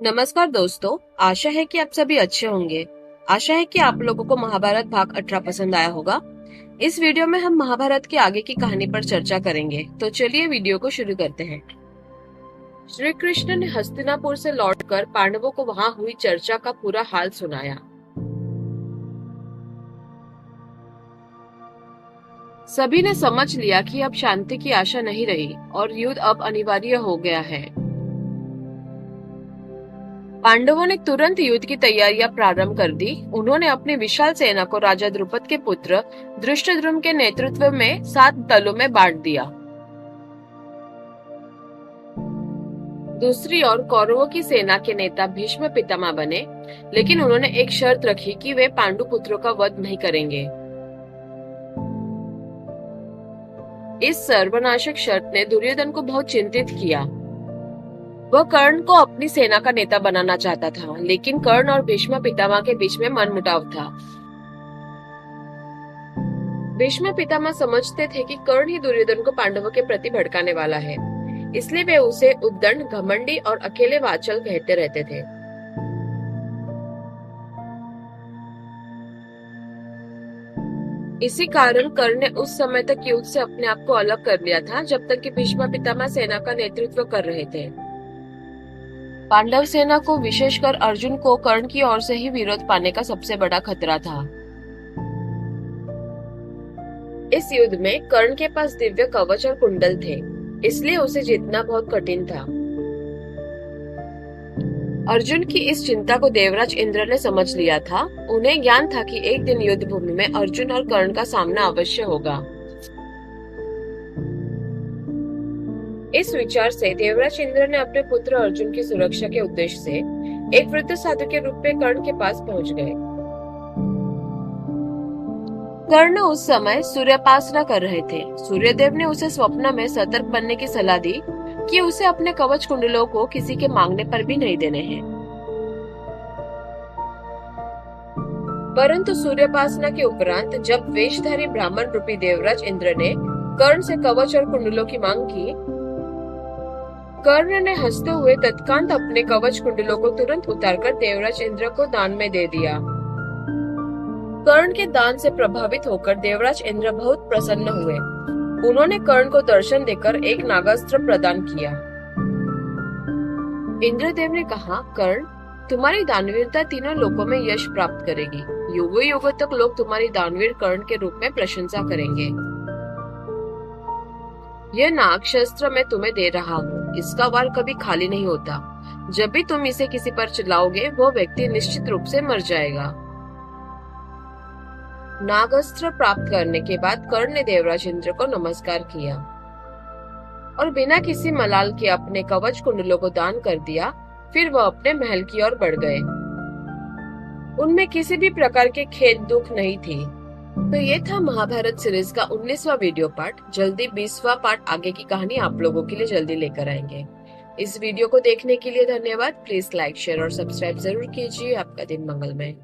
नमस्कार दोस्तों, आशा है कि आप सभी अच्छे होंगे। आशा है कि आप लोगों को महाभारत भाग 18 पसंद आया होगा। इस वीडियो में हम महाभारत के आगे की कहानी पर चर्चा करेंगे, तो चलिए वीडियो को शुरू करते हैं। श्री कृष्ण ने हस्तिनापुर से लौटकर पांडवों को वहां हुई चर्चा का पूरा हाल सुनाया। सभी ने समझ लिया कि अब शांति की आशा नहीं रही और युद्ध अब अनिवार्य हो गया है। पांडवों ने तुरंत युद्ध की तैयारियां प्रारंभ कर दी। उन्होंने अपनी विशाल सेना को राजा द्रुपद के पुत्र धृष्टद्युम्न के नेतृत्व में 7 दलों में बांट दिया। दूसरी ओर कौरवों की सेना के नेता भीष्म पितामह बने, लेकिन उन्होंने एक शर्त रखी कि वे पांडु पुत्रों का वध नहीं करेंगे। इस सर्वनाशक शर्त ने दुर्योधन को बहुत चिंतित किया। वह कर्ण को अपनी सेना का नेता बनाना चाहता था, लेकिन कर्ण और भीष्म पितामह के बीच में मनमुटाव था। भीष्म पितामह समझते थे कि कर्ण ही दुर्योधन को पांडवों के प्रति भड़काने वाला है, इसलिए वे उसे उद्दंड, घमंडी और अकेले वाचल कहते रहते थे। इसी कारण कर्ण ने उस समय तक युद्ध से अपने आप को अलग कर लिया था, जब तक कि भीष्म पितामह सेना का नेतृत्व कर रहे थे। पांडव सेना को, विशेषकर अर्जुन को, कर्ण की ओर से ही विरोध पाने का सबसे बड़ा खतरा था। इस युद्ध में कर्ण के पास दिव्य कवच और कुंडल थे, इसलिए उसे जीतना बहुत कठिन था। अर्जुन की इस चिंता को देवराज इंद्र ने समझ लिया था। उन्हें ज्ञान था कि एक दिन युद्ध भूमि में अर्जुन और कर्ण का सामना अवश्य होगा। इस विचार से देवराज इंद्र ने अपने पुत्र अर्जुन की सुरक्षा के उद्देश्य से एक वृद्ध साधु के रूप में कर्ण के पास पहुंच गए। कर्ण उस समय सूर्योपासना कर रहे थे। सूर्यदेव ने उसे स्वप्न में सतर्क बनने की सलाह दी कि उसे अपने कवच कुंडलों को किसी के मांगने पर भी नहीं देने हैं। परंतु सूर्योपासना के उपरांत जब वेशधारी ब्राह्मण रूपी देवराज इंद्र ने कर्ण से कवच और कुंडलों की मांग की, कर्ण ने हंसते हुए तत्काल अपने कवच कुंडलों को तुरंत उतारकर देवराज इंद्र को दान में दे दिया। कर्ण के दान से प्रभावित होकर देवराज इंद्र बहुत प्रसन्न हुए। उन्होंने कर्ण को दर्शन देकर एक नागास्त्र प्रदान किया। इंद्रदेव ने कहा, कर्ण, तुम्हारी दानवीरता तीनों लोकों में यश प्राप्त करेगी। युगों युगों तक लोग तुम्हारी दानवीर कर्ण के रूप में प्रशंसा करेंगे। यह नागशस्त्र मैं तुम्हें दे रहा हूँ। इसका वार कभी खाली नहीं होता। जब भी तुम इसे किसी पर चलाओगे, वो व्यक्ति निश्चित रूप से मर जाएगा। नागास्त्र प्राप्त करने के बाद कर्ण ने देवराज इंद्र को नमस्कार किया और बिना किसी मलाल के अपने कवच कुंडलों को दान कर दिया। फिर वह अपने महल की ओर बढ़ गए। उनमें किसी भी प्रकार के खेद दुख नहीं थी। तो ये था महाभारत सीरीज का 19वां वीडियो पार्ट। जल्दी 20वां पार्ट आगे की कहानी आप लोगों के लिए जल्दी लेकर आएंगे। इस वीडियो को देखने के लिए धन्यवाद। प्लीज लाइक, शेयर और सब्सक्राइब जरूर कीजिए। आपका दिन मंगलमय।